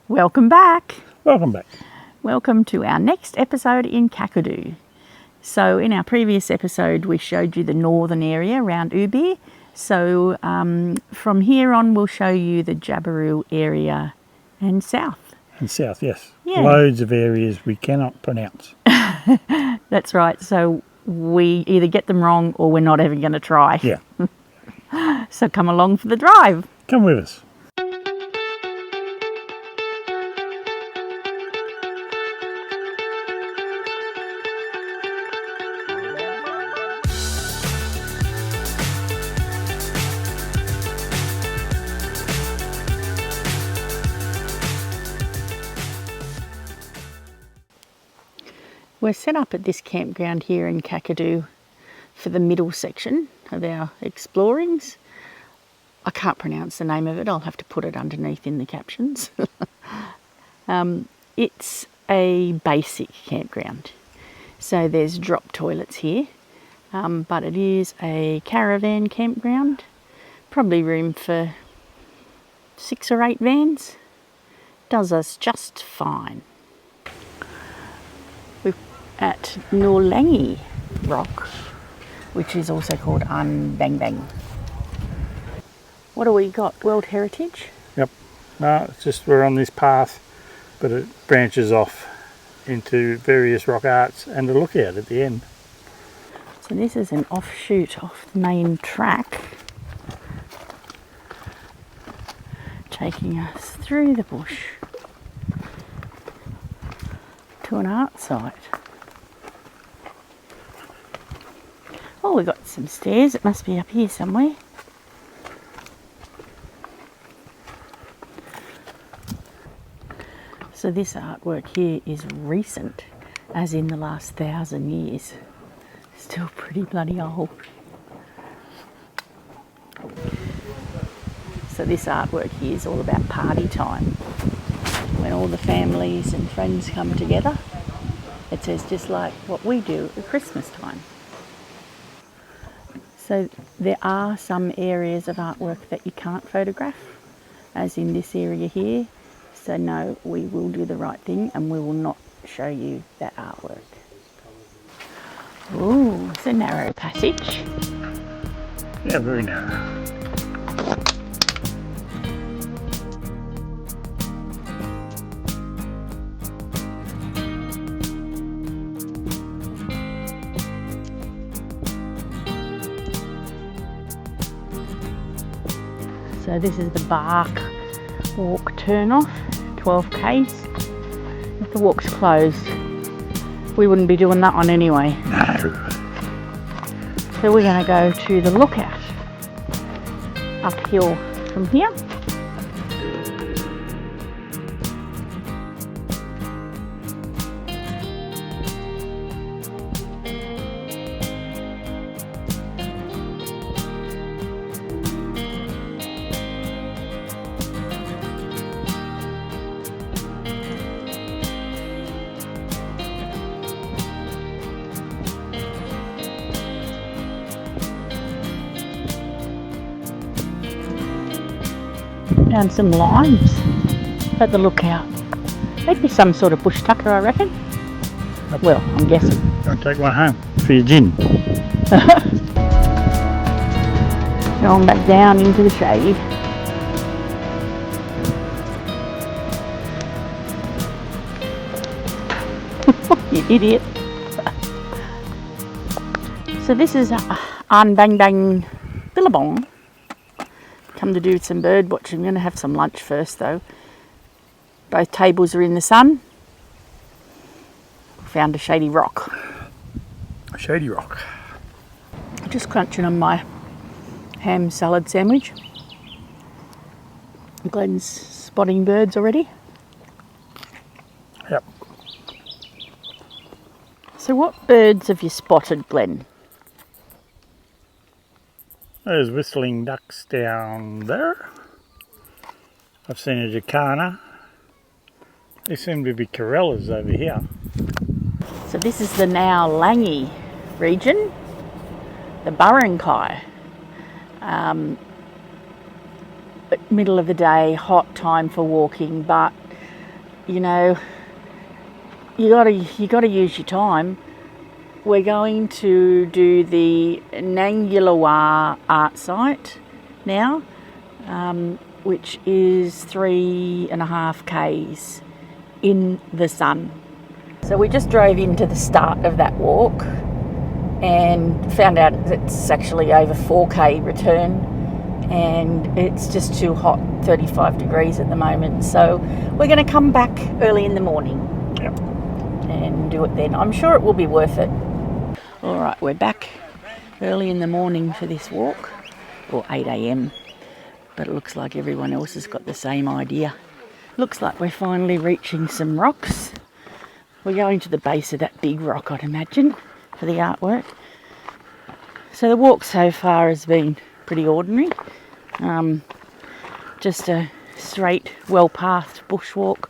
Welcome back. Welcome back. Welcome to our next episode in Kakadu. So in our previous episode we showed you the northern area around Ubi. So from here on we'll show you the Jabiru area and south. And south, yes. Yeah. Loads of areas we cannot pronounce. That's right. So we either get them wrong or we're not even going to try. Yeah. So come along for the drive. Come with us. We're set up at this campground here in Kakadu for the middle section of our explorings. I can't pronounce the name of it, I'll have to put it underneath in the captions. It's a basic campground. So there's drop toilets here, but it is a caravan campground. Probably room for 6 or 8 vans. Does us just fine. At Norlangi Rock, which is also called An Bang Bang. What do we got? World Heritage? Yep. No, it's just we're on this path, but it branches off into various rock arts and a lookout at the end. So this is an offshoot off the main track, taking us through the bush to an art site. Oh, we've got some stairs. It must be up here somewhere. So this artwork here is recent, as in the last 1,000 years. Still pretty bloody old. So this artwork here is all about party time. When all the families and friends come together. It says just like what we do at Christmas time. So there are some areas of artwork that you can't photograph, as in this area here. So no, we will do the right thing and we will not show you that artwork. Ooh, it's a narrow passage. Yeah, very narrow. So this is the Bark Walk turn-off, 12 k's. If the walk's closed, we wouldn't be doing that one anyway. No. So we're going to go to the lookout, uphill from here. Found some limes at the lookout. Maybe some sort of bush tucker, I reckon. Well, I'm guessing. Go take one home for your gin. Going back down into the shade. You idiot. So this is An Bang Bang Billabong. Come to do some bird watching. I'm going to have some lunch first though. Both tables are in the sun. Found a shady rock. Shady rock. Just crunching on my ham salad sandwich. Glenn's spotting birds already. Yep. So what birds have you spotted, Glenn? There's whistling ducks down there. I've seen a jacana. There seem to be corellas over here. So this is the now Langi region, the Barangkai. Middle of the day, hot time for walking, but you know, you gotta use your time. We're going to do the Yellow art site now, which is 3.5 k's in the sun. So we just drove into the start of that walk and found out it's actually over 4k return, and it's just too hot, 35 degrees at the moment. So we're going to come back early in the morning. Yep. And do it then. I'm sure it will be worth it. All right, we're back early in the morning for this walk, or 8 a.m. But it looks like everyone else has got the same idea. Looks like we're finally reaching some rocks. We're going to the base of that big rock, I'd imagine, for the artwork. So the walk so far has been pretty ordinary. Just a straight, well-pathed bushwalk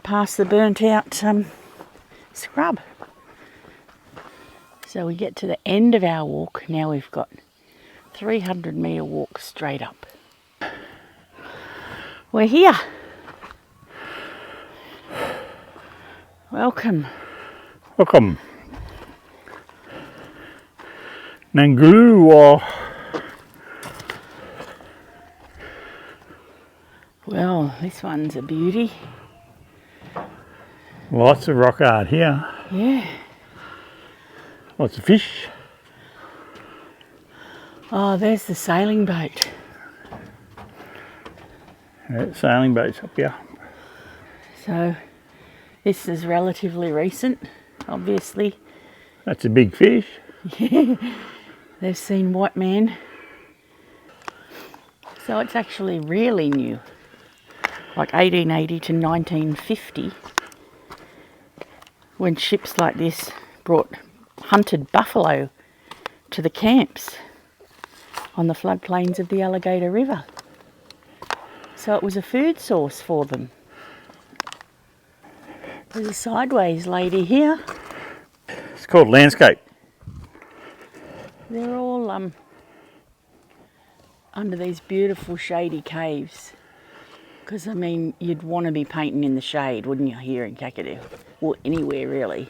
past the burnt out scrub. So we get to the end of our walk. Now we've got 300-metre walk straight up. We're here. Welcome. Welcome. Nangaloo. Well, this one's a beauty. Lots of rock art here. Yeah. Lots of fish. Oh, there's the sailing boat. Sailing boats up here. So this is relatively recent, obviously. That's a big fish. Yeah. They've seen white man. So it's actually really new. Like 1880 to 1950. When ships like this brought hunted buffalo to the camps on the floodplains of the Alligator River. So it was a food source for them. There's a sideways lady here. It's called landscape. They're all under these beautiful shady caves. Because, I mean, you'd want to be painting in the shade, wouldn't you, here in Kakadu? Or anywhere, really.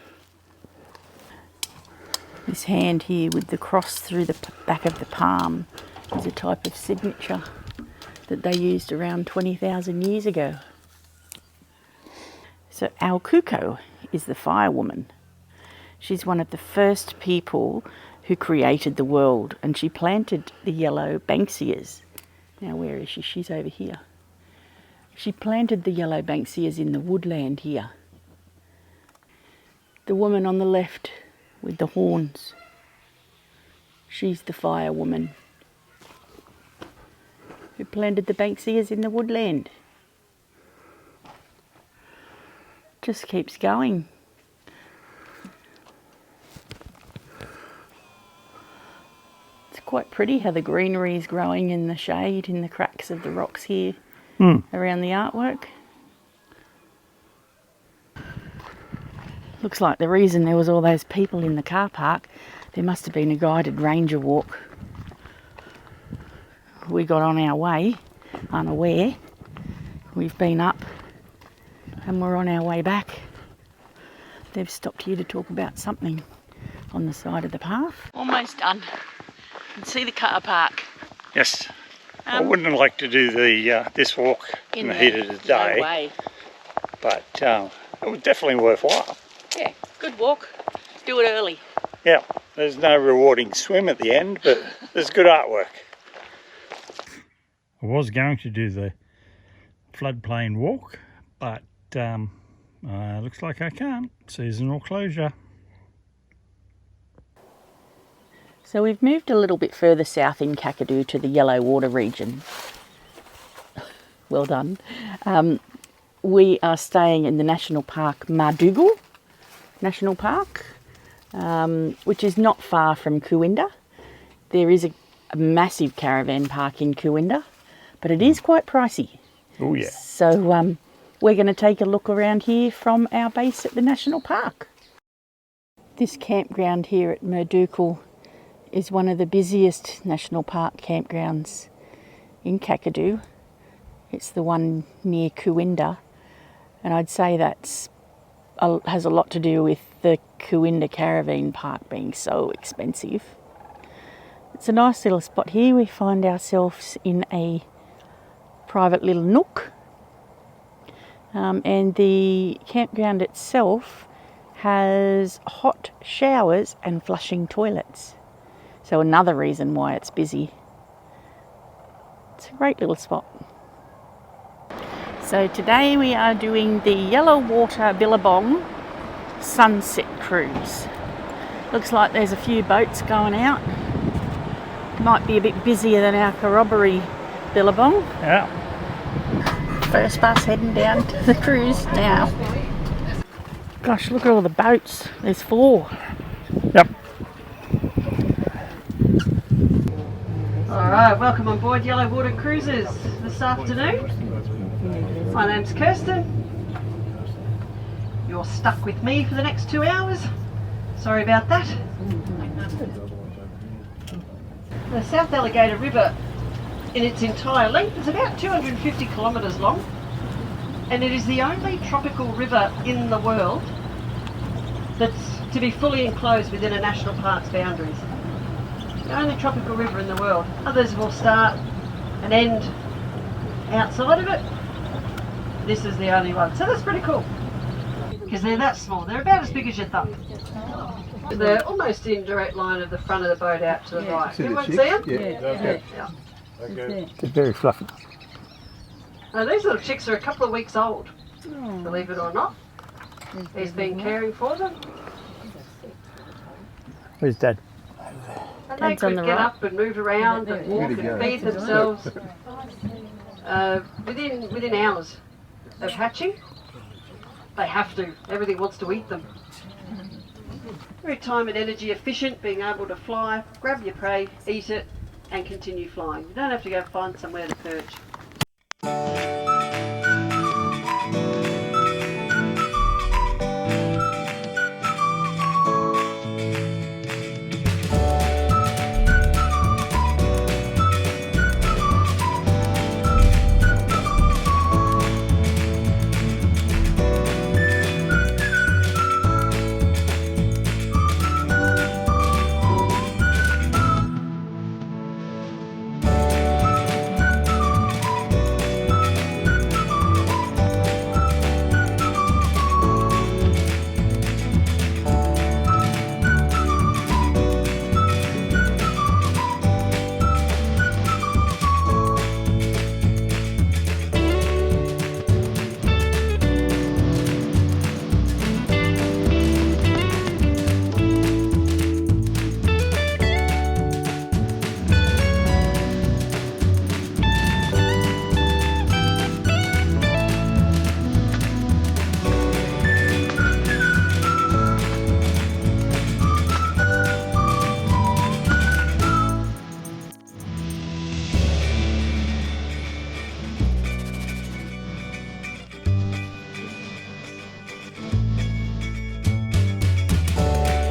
This hand here with the cross through the back of the palm is a type of signature that they used around 20,000 years ago. So our Kuko is the fire woman. She's one of the first people who created the world, and she planted the yellow banksias. Now where is she? She's over here. She planted the yellow banksias in the woodland here. The woman on the left with the horns, she's the fire woman who planted the banksias in the woodland. Just keeps going. It's quite pretty how the greenery is growing in the shade, in the cracks of the rocks here around the artwork. Looks like the reason there was all those people in the car park, there must have been a guided ranger walk. We got on our way, unaware. We've been up and we're on our way back. They've stopped here to talk about something on the side of the path. Almost done. You can see the car park. Yes. I wouldn't have liked to do the this walk in the heat of the day, no way. but it was definitely worthwhile. Yeah, good walk. Do it early. Yeah, there's no rewarding swim at the end, but there's good artwork. I was going to do the floodplain walk, but looks like I can't. Seasonal closure. So we've moved a little bit further south in Kakadu to the Yellow Water region. Well done. We are staying in the National Park Mardugal National Park, which is not far from Kuinda. There is a massive caravan park in Kuinda, but it is quite pricey. Oh yeah. So we're going to take a look around here from our base at the National Park. This campground here at Mardugal is one of the busiest national park campgrounds in Kakadu. It's the one near Kuinda. And I'd say that's has a lot to do with the Kakadu Caravan Park being so expensive. It's a nice little spot here. We find ourselves in a private little nook, and the campground itself has hot showers and flushing toilets. So another reason why it's busy. It's a great little spot. So today we are doing the Yellow Water Billabong sunset cruise. Looks like there's a few boats going out. Might be a bit busier than our Kakadu Billabong. Yeah. First bus heading down to the cruise now. Gosh, look at all the boats. There's 4. Yep. Alright, welcome on board Yellow Water Cruises this afternoon. My name's Kirsten. You're stuck with me for the next 2 hours. Sorry about that. The South Alligator River in its entire length is about 250 kilometres long, and it is the only tropical river in the world that's to be fully enclosed within a national park's boundaries. The only tropical river in the world. Others will start and end outside of it. This is the only one. So that's pretty cool, because they're that small. They're about as big as your thumb. They're almost in direct line of the front of the boat out to the right. Everyone see them? Yeah. They're very fluffy. Now, these little chicks are a couple of weeks old, believe it or not. He's been caring for them. Where's Dad? And they could get up and move around and walk and feed themselves within hours of hatching. They have to. Everything wants to eat them. Very time and energy efficient, being able to fly, grab your prey, eat it, and continue flying. You don't have to go find somewhere to perch.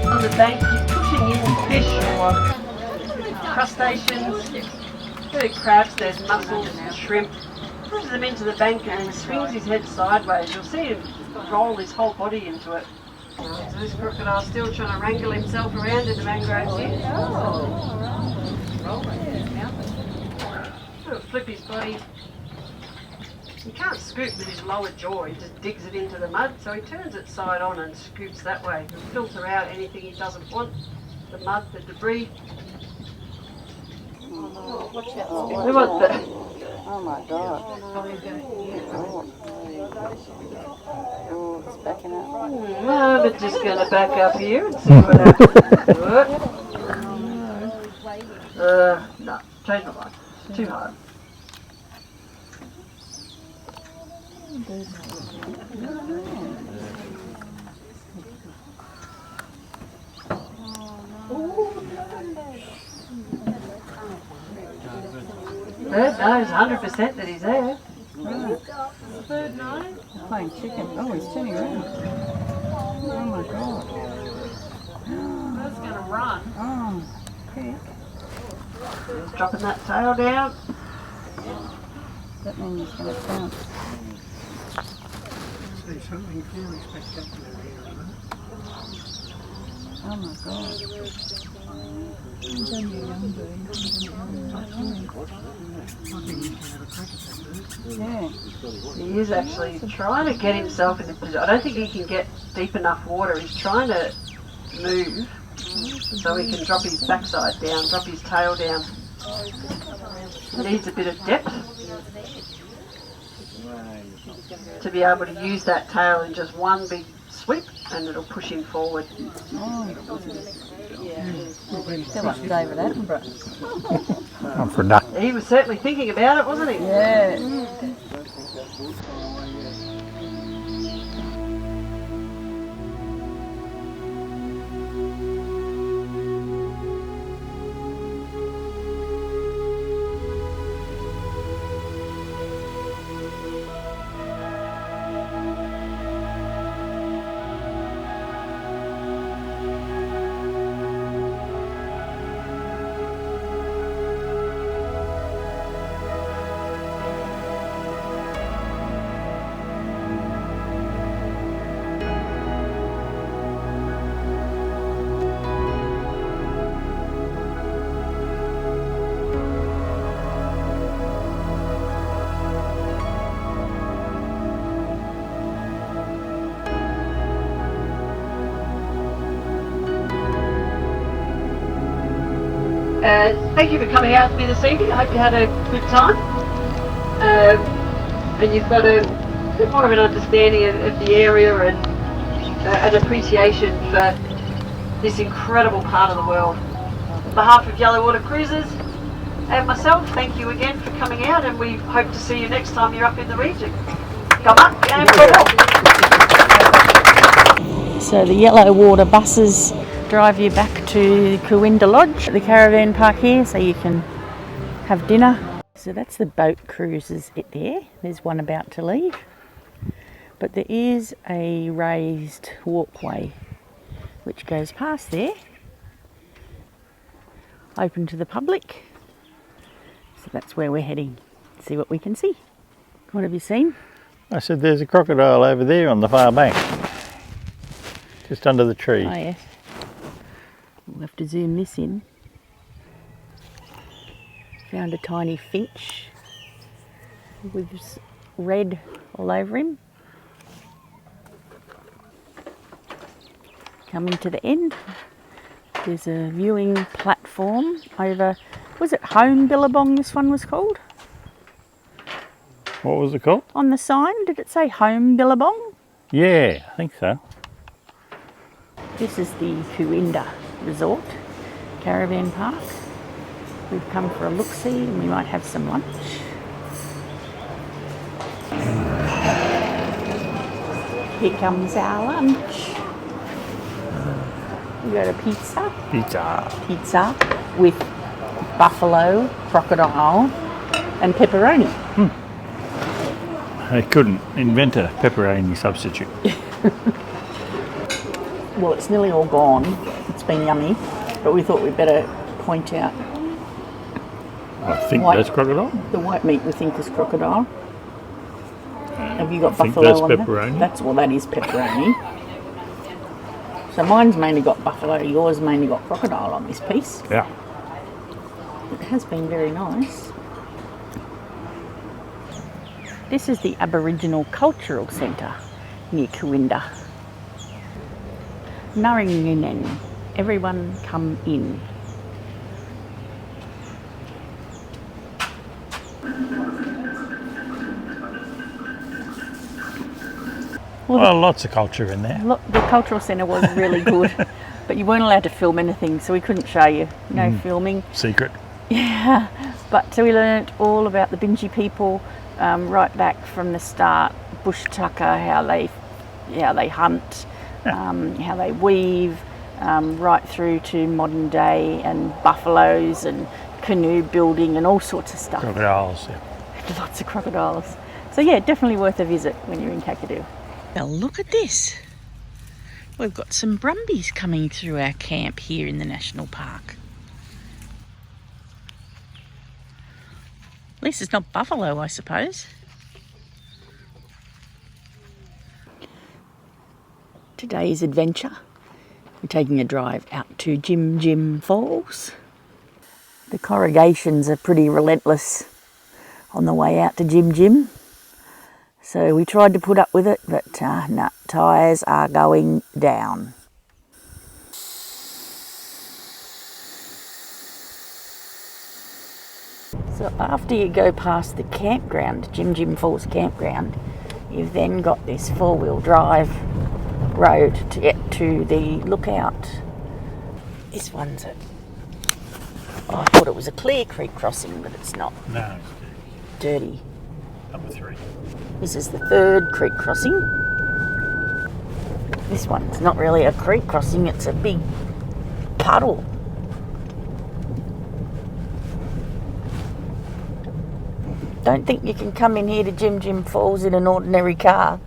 On the bank, he's pushing in fish or crustaceans, there's crabs, there's mussels and shrimp. Pushes them into the bank and he swings his head sideways. You'll see him roll his whole body into it. So this crocodile's still trying to wrangle himself around in the mangroves here. He'll flip his body. He can't scoop with his lower jaw, he just digs it into the mud, so he turns it side on and scoops that way. He'll filter out anything he doesn't want, the mud, the debris. Watch that. We want the... Oh my God. Oh, it's backing up. Well, we're just going to back up here and see what happens. No, change my mind. It's too hard. Bird knows 100% that he's there. Bird knows. Playing chicken. Oh, he's turning around. Oh my God. Bird's going to run. Oh, quick. He's dropping that tail down. That means he's going to bounce. There's something very spectacular here, isn't it? Oh my god. He's only a young bird. I think he can have a crack at that bird. Yeah. He is actually trying to get himself in the position. I don't think he can get deep enough water. He's trying to move so he can drop his backside down, drop his tail down. He needs a bit of depth to be able to use that tail in just one big sweep, and it'll push him forward. They're like David Attenborough. I'm for duck. He was certainly thinking about it, wasn't he? Yeah. Thank you for coming out with me this evening. I hope you had a good time. And you've got a bit more of an understanding of the area and an appreciation for this incredible part of the world. On behalf of Yellow Water Cruises and myself, thank you again for coming out, and we hope to see you next time you're up in the region. Come on, game for help. So the Yellow Water buses drive you back to Kakadu Lodge, the caravan park here, so you can have dinner. So that's the boat cruises there. There's one about to leave. But there is a raised walkway which goes past there, open to the public. So that's where we're heading. See what we can see. What have you seen? I said there's a crocodile over there on the far bank, just under the tree. Oh yes. We'll have to zoom this in. Found a tiny finch with red all over him. Coming to the end, there's a viewing platform over, was it Home Billabong this one was called? What was it called? On the sign, did it say Home Billabong? Yeah, I think so. This is the Kakadu Resort Caravan Park. We've come for a look-see and we might have some lunch. Here comes our lunch. We got a pizza. Pizza with buffalo, crocodile and pepperoni. They couldn't invent a pepperoni substitute. Well, it's nearly all gone. It's been yummy, but we thought we'd better point out I think that's crocodile. the white meat we think is crocodile. Have you got I think buffalo that's on pepperoni. That is pepperoni. So mine's mainly got buffalo, yours mainly got crocodile on this piece. Yeah. It has been very nice. This is the Aboriginal Cultural Centre near Kakadu. Naringinen, everyone come in. Well, lots of culture in there. Look, the cultural centre was really good, but you weren't allowed to film anything, so we couldn't show you. No filming. Secret. Yeah, but so we learnt all about the Binji people right back from the start. Bush tucker, how they hunt, how they weave, right through to modern day, and buffaloes and canoe building and all sorts of stuff. Crocodiles, yeah. Lots of crocodiles. So yeah, definitely worth a visit when you're in Kakadu. Well, look at this. We've got some brumbies coming through our camp here in the national park. At least it's not buffalo, I suppose. Today's adventure. We're taking a drive out to Jim Jim Falls. The corrugations are pretty relentless on the way out to Jim Jim. So we tried to put up with it, but no, tyres are going down. So after you go past the campground, Jim Jim Falls campground, you've then got this four-wheel drive road to get to the lookout. This one's a... Oh, I thought it was a clear creek crossing, but it's not. No, it's Dirty. number 3. This is the third creek crossing. This one's not really a creek crossing, it's a big puddle. Don't think you can come in here to Jim Jim Falls in an ordinary car.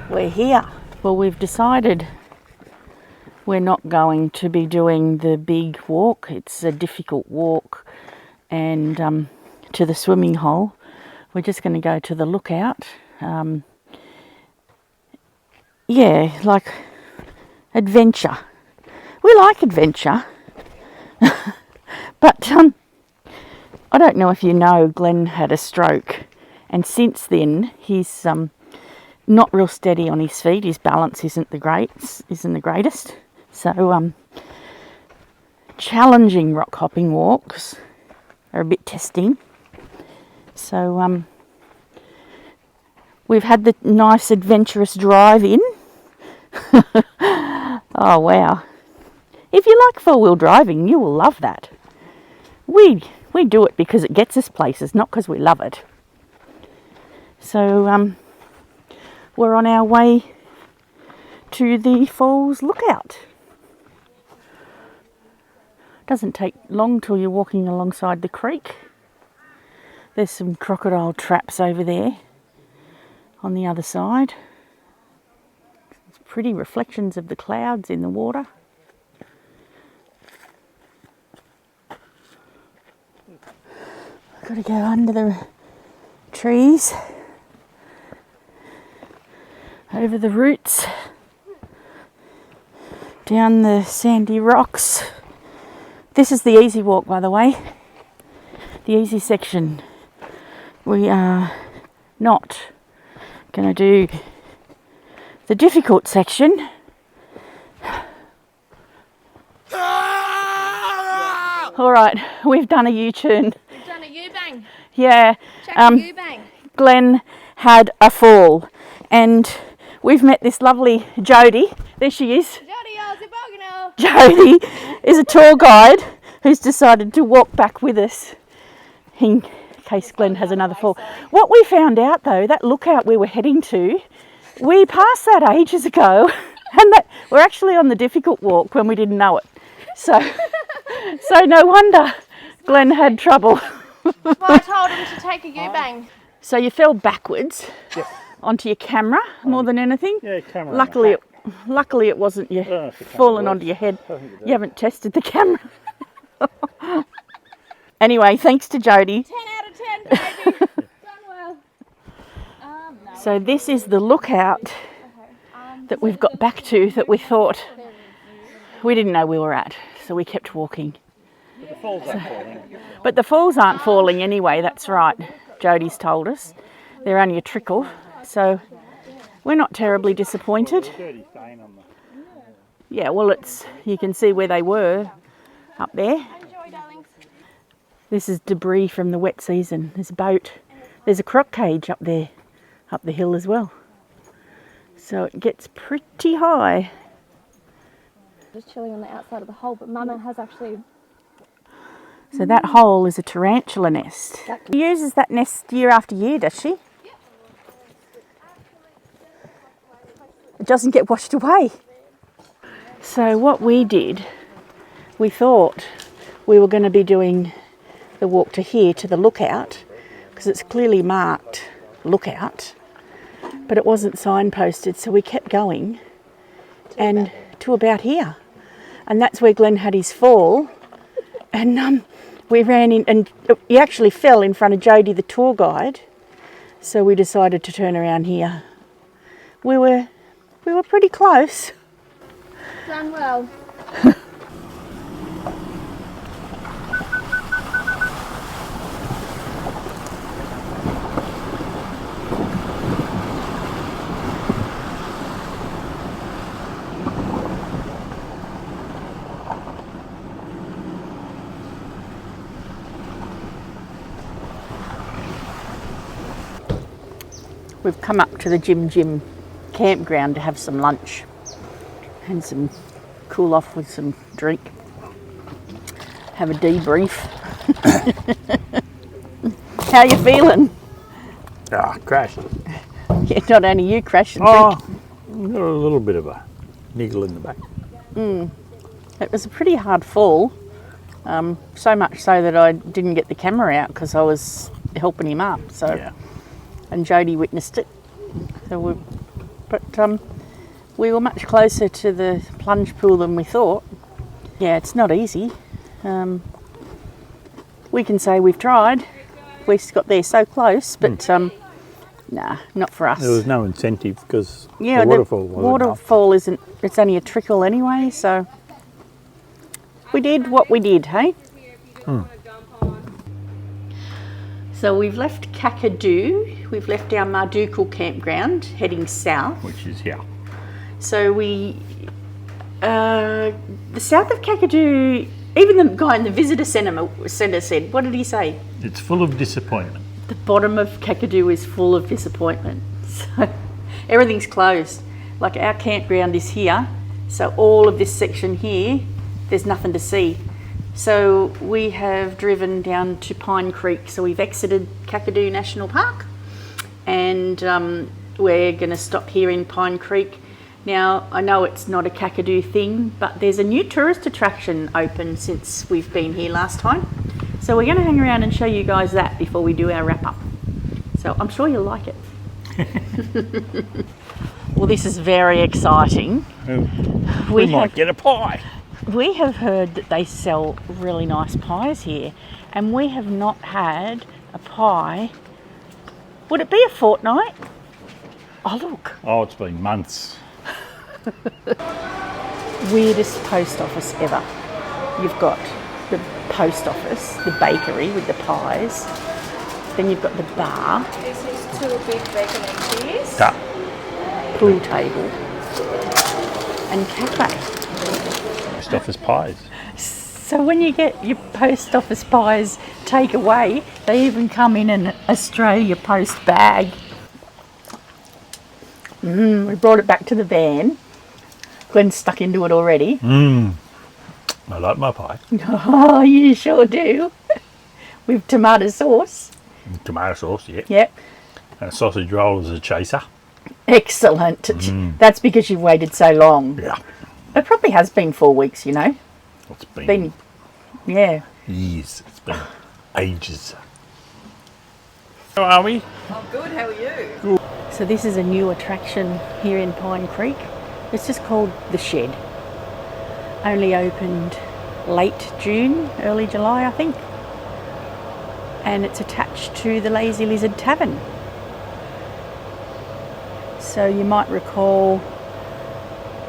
We're here. Well, we've decided we're not going to be doing the big walk. It's a difficult walk and to the swimming hole. We're just going to go to the lookout. Yeah, like adventure. We like adventure. But I don't know if you know, Glenn had a stroke, and since then he's not real steady on his feet. His balance isn't the greatest. So challenging rock hopping walks are a bit testing. So we've had the nice adventurous drive in. Oh wow! If you like four-wheel driving, you will love that. We do it because it gets us places, not because we love it. So we're on our way to the falls lookout. Doesn't take long till you're walking alongside the creek. There's some crocodile traps over there on the other side. It's pretty reflections of the clouds in the water. Got to go under the trees, over the roots, down the sandy rocks. This is the easy walk, by the way, the easy section. We are not going to do the difficult section. All right, we've done a U-turn. Done a U-bang. Yeah. Check the U-bang. Glenn had a fall, and we've met this lovely Jody. There she is. Jody is a tour guide who's decided to walk back with us in case Glenn has another fall. What we found out though, that lookout we were heading to, we passed that ages ago, and that we're actually on the difficult walk when we didn't know it. So no wonder Glenn had trouble. Well, I told him to take a U-bang. So you fell backwards onto your camera more than anything. Yeah, camera. Luckily it wasn't you falling onto your head. You haven't tested the camera. Anyway, thanks to Jody. 10 out of 10, baby. Done well. No. So this is the lookout that we've got back to that we thought we didn't know we were at. So we kept walking. But the falls aren't falling. But the falls aren't falling anyway, that's right. Jody's told us. They're only a trickle. So we're not terribly disappointed. Dirty stain on the... Yeah, well, you can see where they were up there. Enjoy, darlings. This is debris from the wet season. There's a boat. There's a croc cage up there, up the hill as well. So it gets pretty high. Just chilling on the outside of the hole, but Mama has actually... So that hole is a tarantula nest. She uses that nest year after year, does she? It doesn't get washed away. So what we did, we thought we were going to be doing the walk to here, to the lookout, because it's clearly marked lookout, but it wasn't signposted, so we kept going and to about here. And that's where Glenn had his fall. And we ran in, and he actually fell in front of Jody, the tour guide. So we decided to turn around here. we were pretty close. Done well. We've come up to the Jim campground to have some lunch and some cool off with some drink. Have a debrief. How you feeling? Crashed. Yeah, not only you crashed and Oh, got a little bit of a niggle in the back. It was a pretty hard fall. So much so that I didn't get the camera out because I was helping him up. So. Yeah. And Jodie witnessed it. So we were much closer to the plunge pool than we thought. Yeah, it's not easy. We can say we've tried. We got there so close, but nah, not for us. There was no incentive because Yeah, the waterfall wasn't enough. waterfall isn't. It's only a trickle anyway. So we did what we did, hey. So we've left Kakadu, we've left our Mardukal campground, heading south. Which is here. So the south of Kakadu, even the guy in the visitor centre said, what did he say? It's full of disappointment. The bottom of Kakadu is full of disappointment. So everything's closed. Like our campground is here, so all of this section here, there's nothing to see. So we have driven down to Pine Creek. So we've exited Kakadu National Park and we're going to stop here in Pine Creek. Now, I know it's not a Kakadu thing, but there's a new tourist attraction open since we've been here last time. So we're going to hang around and show you guys that before we do our wrap up. So I'm sure you'll like it. Well, this is very exciting. We might get a pie. We have heard that they sell really nice pies here, and we have not had a pie. Would it be a fortnight? Oh, look. Oh, it's been months. Weirdest post office ever. You've got the post office, the bakery with the pies. Then you've got the bar, This is 2 big bacon and cheese. pool table, and cafe. Post office pies. So when you get your post office pies take away, they even come in an Australia Post bag. We brought it back to the van. Glenn's stuck into it already. I like my pie. Oh, you sure do. With tomato sauce. Tomato sauce, yeah. Yep. And a sausage roll as a chaser. Excellent. That's because you've waited so long. Yeah. It probably has been 4 weeks, you know. It's been Yeah. years. It's been ages. How are we? I'm good, how are you? So this is a new attraction here in Pine Creek. It's just called The Shed. Only opened late June, early July, I think. And it's attached to the Lazy Lizard Tavern. So you might recall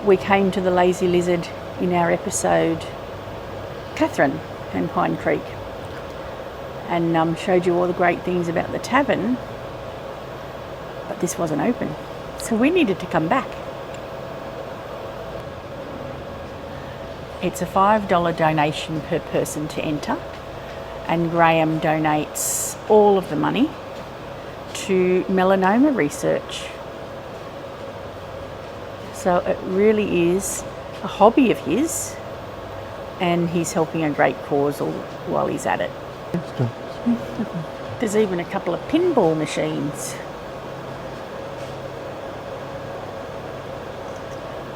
we came to the Lazy Lizard in our episode Catherine and Pine Creek and showed you all the great things about the tavern, but this wasn't open, so we needed to come back. It's a $5 donation per person to enter, and Graham donates all of the money to melanoma research. So it really is a hobby of his, and he's helping a great cause while he's at it. There's even a couple of pinball machines.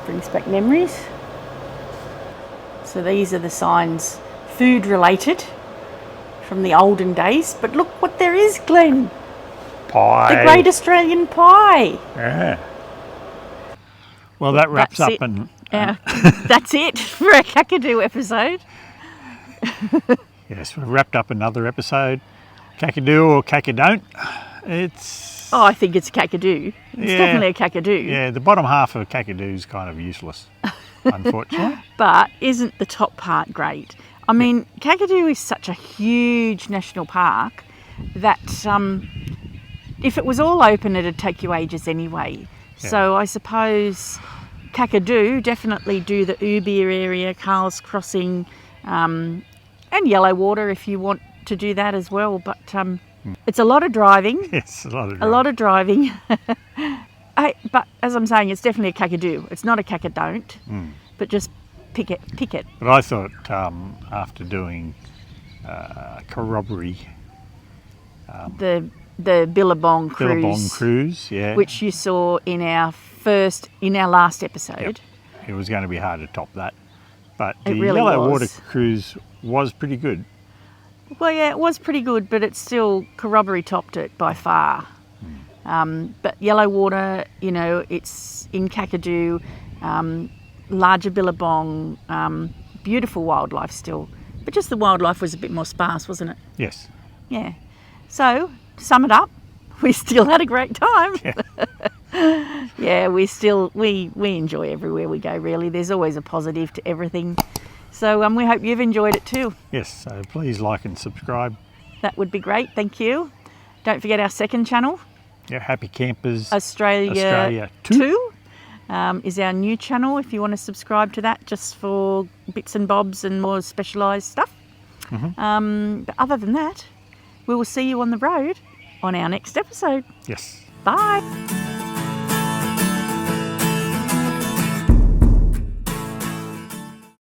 Brings back memories. So these are the signs, food related, from the olden days. But look what there is, Glenn. Pie. The Great Australian Pie. Yeah. Well, that wraps That's up it. and That's it for a Kakadu episode. yes, we've wrapped up another episode. Kakadu or Kakadon't. It's Oh, I think it's a Kakadu. It's Yeah. definitely a Kakadu. Yeah, the bottom half of Kakadu is kind of useless, unfortunately. But isn't the top part great? I mean, Kakadu is such a huge national park that if it was all open, it'd take you ages anyway. Yeah. So I suppose Kakadu, definitely do the Ubir area, Carl's Crossing, and Yellow Water if you want to do that as well. But it's a lot of driving. Yes, a lot of A lot of driving. But as I'm saying, it's definitely a Kakadu. It's not a Kakadon't, but just pick it. But I thought after doing Corroboree, The Billabong cruise, Billabong cruise, yeah, which you saw in our last episode. it was going to be hard to top that. But It the really Yellow was. Water cruise was pretty good. Well, yeah, it was pretty good, but it's still Corroboree topped it by far. But Yellow Water, you know, it's in Kakadu, larger Billabong, beautiful wildlife still. But just the wildlife was a bit more sparse, wasn't it? Yes. Yeah. So, to sum it up, we still had a great time. Yeah, we enjoy everywhere we go, really. There's always a positive to everything. So we hope you've enjoyed it too. Yes, so please like and subscribe. That would be great, thank you. Don't forget our second channel, Yeah, Happy Campers Australia 2 is our new channel if you want to subscribe to that, just for bits and bobs and more specialised stuff. But other than that, we will see you on the road on our next episode. Yes. Bye.